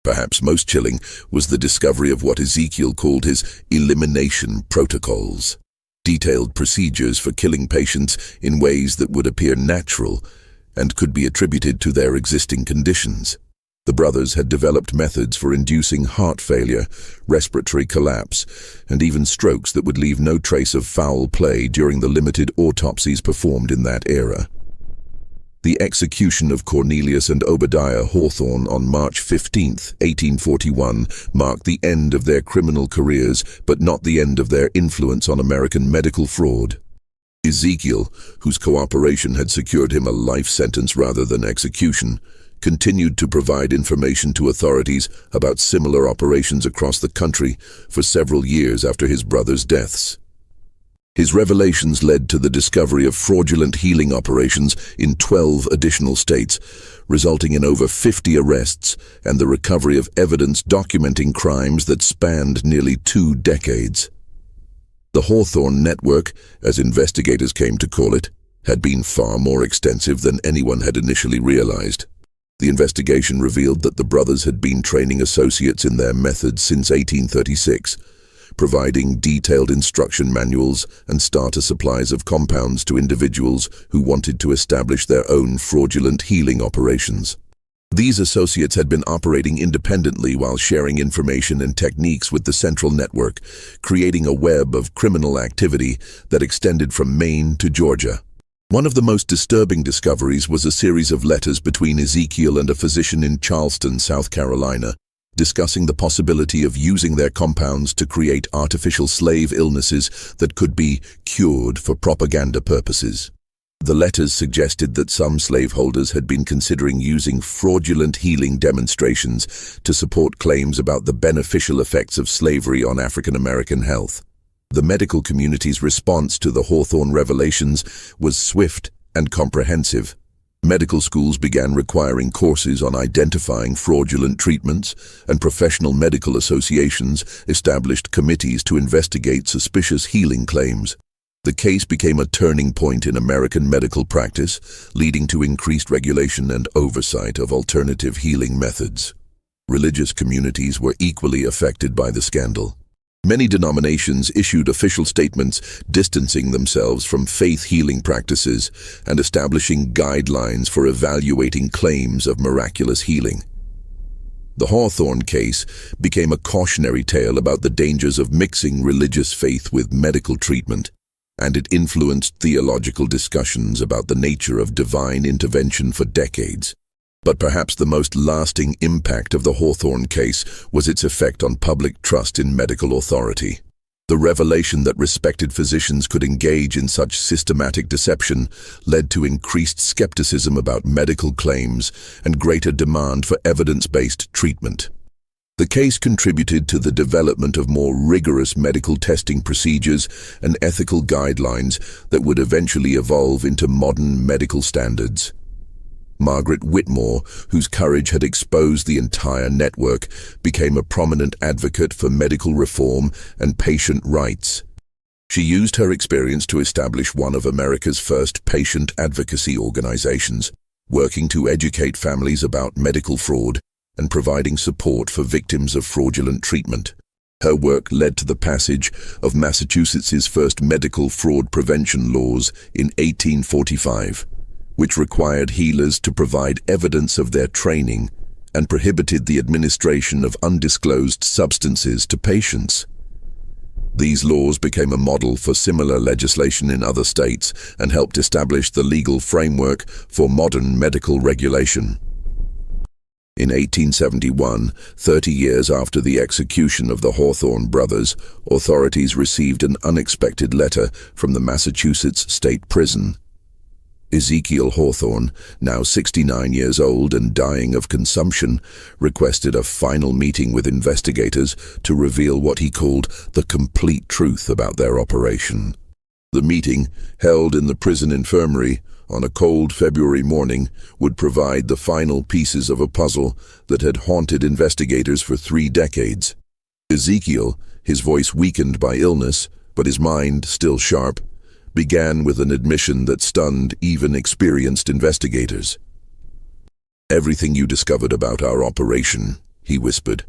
Perhaps most chilling was the discovery of what Ezekiel called his elimination protocols, detailed procedures for killing patients in ways that would appear natural and could be attributed to their existing conditions. The brothers had developed methods for inducing heart failure, respiratory collapse, and even strokes that would leave no trace of foul play during the limited autopsies performed in that era. The execution of Cornelius and Obadiah Hawthorne on March 15, 1841, marked the end of their criminal careers, but not the end of their influence on American medical fraud. Ezekiel, whose cooperation had secured him a life sentence rather than execution, continued to provide information to authorities about similar operations across the country for several years after his brothers' deaths. His revelations led to the discovery of fraudulent healing operations in 12 additional states, resulting in over 50 arrests and the recovery of evidence documenting crimes that spanned nearly 2 decades. The Hawthorne Network, as investigators came to call it, had been far more extensive than anyone had initially realized. The investigation revealed that the brothers had been training associates in their methods since 1836, providing detailed instruction manuals and starter supplies of compounds to individuals who wanted to establish their own fraudulent healing operations. These associates had been operating independently while sharing information and techniques with the central network, creating a web of criminal activity that extended from Maine to Georgia. One of the most disturbing discoveries was a series of letters between Ezekiel and a physician in Charleston, South Carolina, discussing the possibility of using their compounds to create artificial slave illnesses that could be cured for propaganda purposes. The letters suggested that some slaveholders had been considering using fraudulent healing demonstrations to support claims about the beneficial effects of slavery on African American health. The medical community's response to the Hawthorne revelations was swift and comprehensive. Medical schools began requiring courses on identifying fraudulent treatments, and professional medical associations established committees to investigate suspicious healing claims. The case became a turning point in American medical practice, leading to increased regulation and oversight of alternative healing methods. Religious communities were equally affected by the scandal. Many denominations issued official statements distancing themselves from faith healing practices and establishing guidelines for evaluating claims of miraculous healing. The Hawthorne case became a cautionary tale about the dangers of mixing religious faith with medical treatment, and it influenced theological discussions about the nature of divine intervention for decades. But perhaps the most lasting impact of the Hawthorne case was its effect on public trust in medical authority. The revelation that respected physicians could engage in such systematic deception led to increased skepticism about medical claims and greater demand for evidence-based treatment. The case contributed to the development of more rigorous medical testing procedures and ethical guidelines that would eventually evolve into modern medical standards. Margaret Whitmore, whose courage had exposed the entire network, became a prominent advocate for medical reform and patient rights. She used her experience to establish one of America's first patient advocacy organizations, working to educate families about medical fraud and providing support for victims of fraudulent treatment. Her work led to the passage of Massachusetts's first medical fraud prevention laws in 1845. Which required healers to provide evidence of their training and prohibited the administration of undisclosed substances to patients. These laws became a model for similar legislation in other states and helped establish the legal framework for modern medical regulation. In 1871, 30 years after the execution of the Hawthorne brothers, authorities received an unexpected letter from the Massachusetts State Prison. Ezekiel Hawthorne, now 69 years old and dying of consumption, requested a final meeting with investigators to reveal what he called the complete truth about their operation. The meeting, held in the prison infirmary on a cold February morning, would provide the final pieces of a puzzle that had haunted investigators for 3 decades. Ezekiel, his voice weakened by illness, but his mind still sharp, began with an admission that stunned even experienced investigators. "Everything you discovered about our operation," he whispered,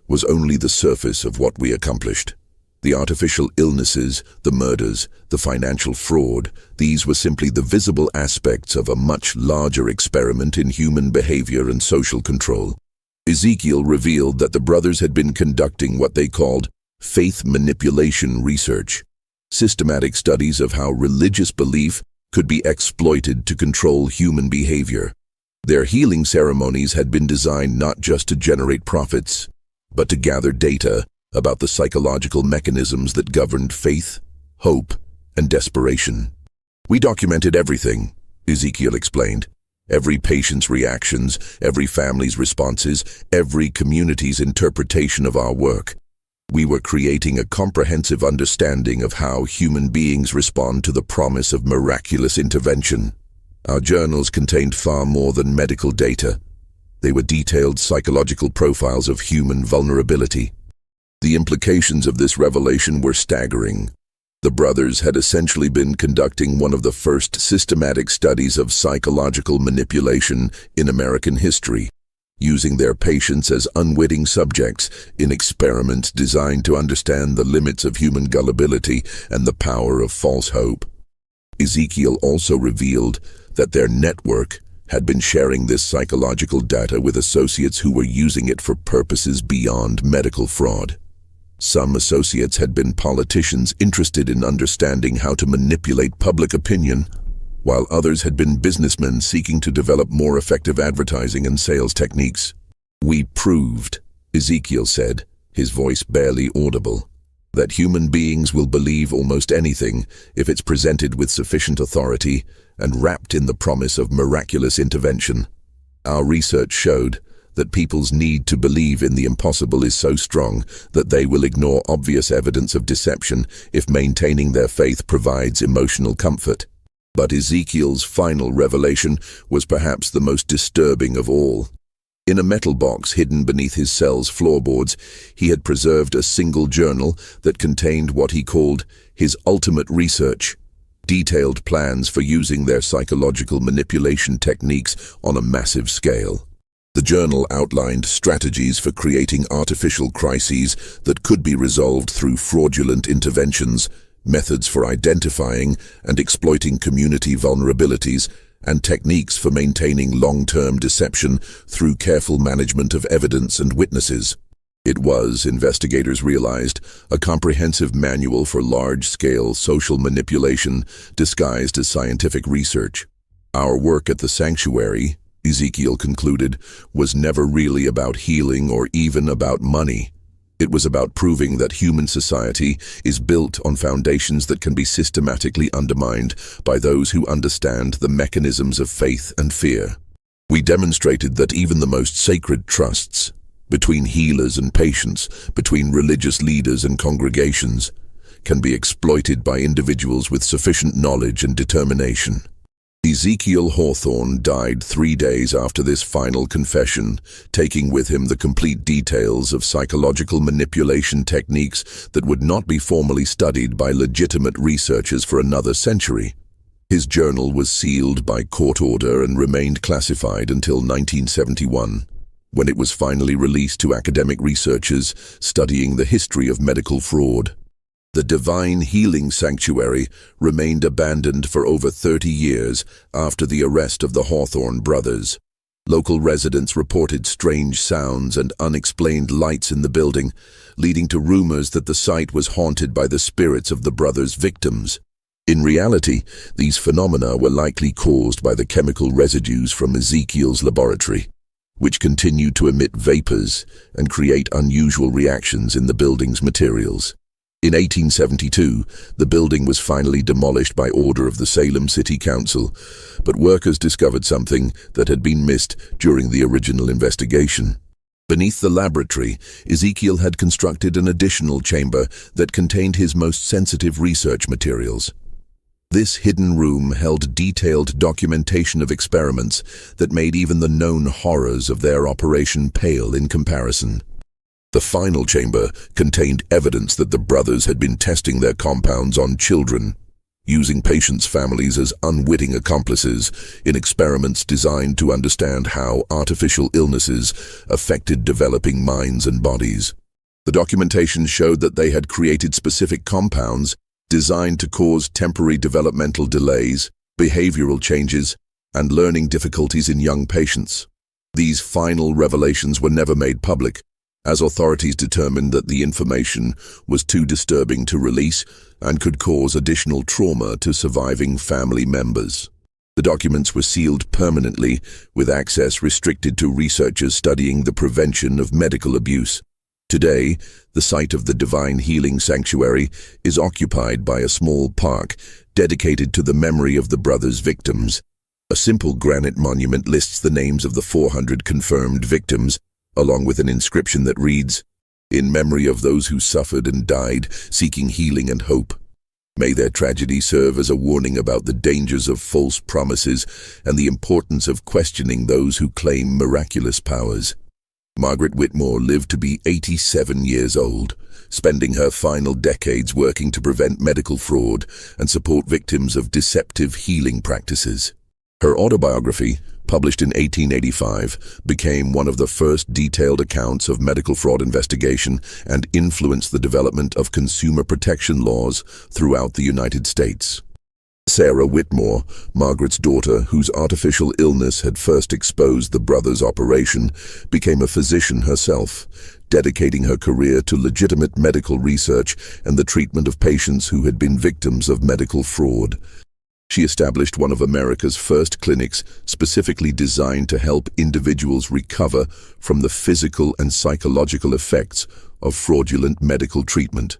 "was only the surface of what we accomplished. The artificial illnesses, the murders, the financial fraud, these were simply the visible aspects of a much larger experiment in human behavior and social control." Ezekiel revealed that the brothers had been conducting what they called faith manipulation research, systematic studies of how religious belief could be exploited to control human behavior. Their healing ceremonies had been designed not just to generate profits, but to gather data about the psychological mechanisms that governed faith, hope, and desperation. "We documented everything," Ezekiel explained. "Every patient's reactions, every family's responses, every community's interpretation of our work. We were creating a comprehensive understanding of how human beings respond to the promise of miraculous intervention." Our journals contained far more than medical data. They were detailed psychological profiles of human vulnerability. The implications of this revelation were staggering. The brothers had essentially been conducting one of the first systematic studies of psychological manipulation in American history, using their patients as unwitting subjects in experiments designed to understand the limits of human gullibility and the power of false hope. Ezekiel also revealed that their network had been sharing this psychological data with associates who were using it for purposes beyond medical fraud. Some associates had been politicians interested in understanding how to manipulate public opinion, while others had been businessmen seeking to develop more effective advertising and sales techniques. "We proved," Ezekiel said, his voice barely audible, "that human beings will believe almost anything if it's presented with sufficient authority and wrapped in the promise of miraculous intervention. Our research showed that people's need to believe in the impossible is so strong that they will ignore obvious evidence of deception if maintaining their faith provides emotional comfort." But Ezekiel's final revelation was perhaps the most disturbing of all. In a metal box hidden beneath his cell's floorboards, he had preserved a single journal that contained what he called his ultimate research, detailed plans for using their psychological manipulation techniques on a massive scale. The journal outlined strategies for creating artificial crises that could be resolved through fraudulent interventions, methods for identifying and exploiting community vulnerabilities, and techniques for maintaining long-term deception through careful management of evidence and witnesses. It was, investigators realized, a comprehensive manual for large-scale social manipulation disguised as scientific research. "Our work at the Sanctuary," Ezekiel concluded, "was never really about healing or even about money. It was about proving that human society is built on foundations that can be systematically undermined by those who understand the mechanisms of faith and fear. We demonstrated that even the most sacred trusts, between healers and patients, between religious leaders and congregations, can be exploited by individuals with sufficient knowledge and determination." Ezekiel Hawthorne died 3 days after this final confession, taking with him the complete details of psychological manipulation techniques that would not be formally studied by legitimate researchers for another century. His journal was sealed by court order and remained classified until 1971, when it was finally released to academic researchers studying the history of medical fraud. The Divine Healing Sanctuary remained abandoned for over 30 years after the arrest of the Hawthorne brothers. Local residents reported strange sounds and unexplained lights in the building, leading to rumors that the site was haunted by the spirits of the brothers' victims. In reality, these phenomena were likely caused by the chemical residues from Ezekiel's laboratory, which continued to emit vapors and create unusual reactions in the building's materials. In 1872, the building was finally demolished by order of the Salem City Council, but workers discovered something that had been missed during the original investigation. Beneath the laboratory, Ezekiel had constructed an additional chamber that contained his most sensitive research materials. This hidden room held detailed documentation of experiments that made even the known horrors of their operation pale in comparison. The final chamber contained evidence that the brothers had been testing their compounds on children, using patients' families as unwitting accomplices in experiments designed to understand how artificial illnesses affected developing minds and bodies. The documentation showed that they had created specific compounds designed to cause temporary developmental delays, behavioral changes, and learning difficulties in young patients. These final revelations were never made public, as authorities determined that the information was too disturbing to release and could cause additional trauma to surviving family members. The documents were sealed permanently, with access restricted to researchers studying the prevention of medical abuse. Today, the site of the Divine Healing Sanctuary is occupied by a small park dedicated to the memory of the brothers' victims. A simple granite monument lists the names of the 400 confirmed victims, along with an inscription that reads, "In memory of those who suffered and died, seeking healing and hope. May their tragedy serve as a warning about the dangers of false promises and the importance of questioning those who claim miraculous powers." Margaret Whitmore lived to be 87 years old, spending her final decades working to prevent medical fraud and support victims of deceptive healing practices. Her autobiography, published in 1885, became one of the first detailed accounts of medical fraud investigation and influenced the development of consumer protection laws throughout the United States. Sarah Whitmore, Margaret's daughter, whose artificial illness had first exposed the brothers' operation, became a physician herself, dedicating her career to legitimate medical research and the treatment of patients who had been victims of medical fraud. She established one of America's first clinics specifically designed to help individuals recover from the physical and psychological effects of fraudulent medical treatment.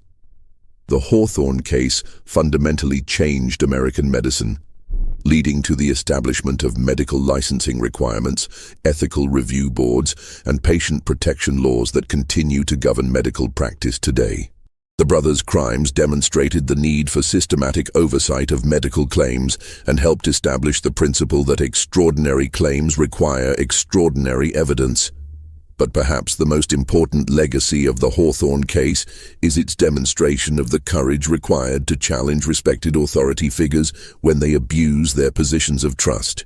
The Hawthorne case fundamentally changed American medicine, leading to the establishment of medical licensing requirements, ethical review boards, and patient protection laws that continue to govern medical practice today. The brothers' crimes demonstrated the need for systematic oversight of medical claims and helped establish the principle that extraordinary claims require extraordinary evidence. But perhaps the most important legacy of the Hawthorne case is its demonstration of the courage required to challenge respected authority figures when they abuse their positions of trust.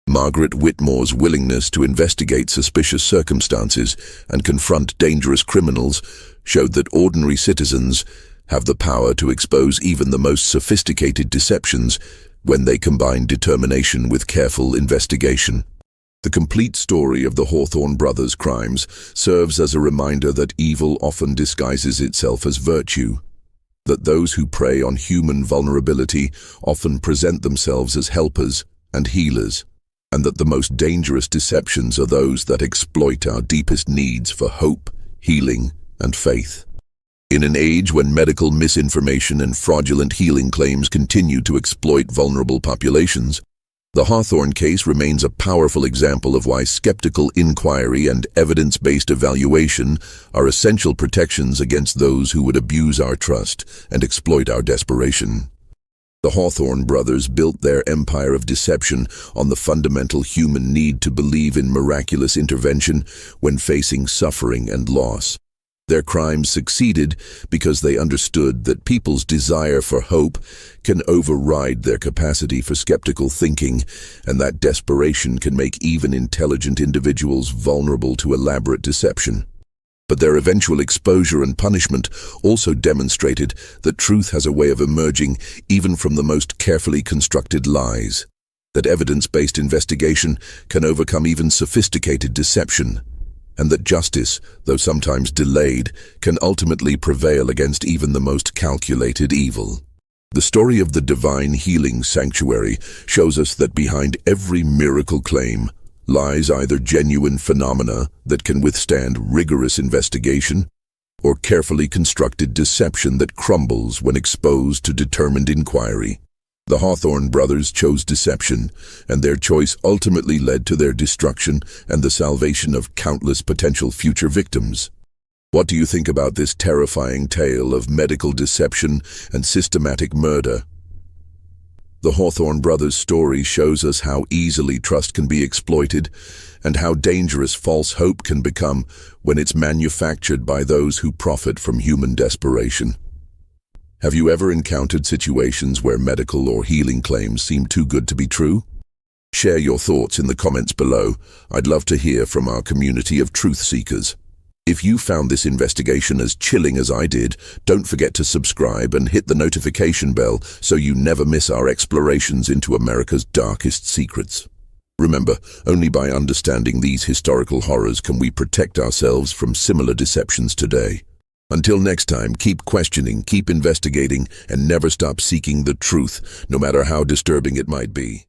Margaret Whitmore's willingness to investigate suspicious circumstances and confront dangerous criminals showed that ordinary citizens have the power to expose even the most sophisticated deceptions when they combine determination with careful investigation. The complete story of the Hawthorne brothers' crimes serves as a reminder that evil often disguises itself as virtue, that those who prey on human vulnerability often present themselves as helpers and healers, and that the most dangerous deceptions are those that exploit our deepest needs for hope, healing, and faith. In an age when medical misinformation and fraudulent healing claims continue to exploit vulnerable populations, the Hawthorne case remains a powerful example of why skeptical inquiry and evidence-based evaluation are essential protections against those who would abuse our trust and exploit our desperation. The Hawthorne brothers built their empire of deception on the fundamental human need to believe in miraculous intervention when facing suffering and loss. Their crimes succeeded because they understood that people's desire for hope can override their capacity for skeptical thinking, and that desperation can make even intelligent individuals vulnerable to elaborate deception. But their eventual exposure and punishment also demonstrated that truth has a way of emerging even from the most carefully constructed lies, that evidence-based investigation can overcome even sophisticated deception, and that justice, though sometimes delayed, can ultimately prevail against even the most calculated evil. The story of the Divine Healing Sanctuary shows us that behind every miracle claim lies either genuine phenomena that can withstand rigorous investigation or carefully constructed deception that crumbles when exposed to determined inquiry. The Hawthorne brothers chose deception, and their choice ultimately led to their destruction and the salvation of countless potential future victims. What do you think about this terrifying tale of medical deception and systematic murder? The Hawthorne brothers' story shows us how easily trust can be exploited and how dangerous false hope can become when it's manufactured by those who profit from human desperation. Have you ever encountered situations where medical or healing claims seem too good to be true? Share your thoughts in the comments below. I'd love to hear from our community of truth seekers. If you found this investigation as chilling as I did, don't forget to subscribe and hit the notification bell so you never miss our explorations into America's darkest secrets. Remember, only by understanding these historical horrors can we protect ourselves from similar deceptions today. Until next time, keep questioning, keep investigating, and never stop seeking the truth, no matter how disturbing it might be.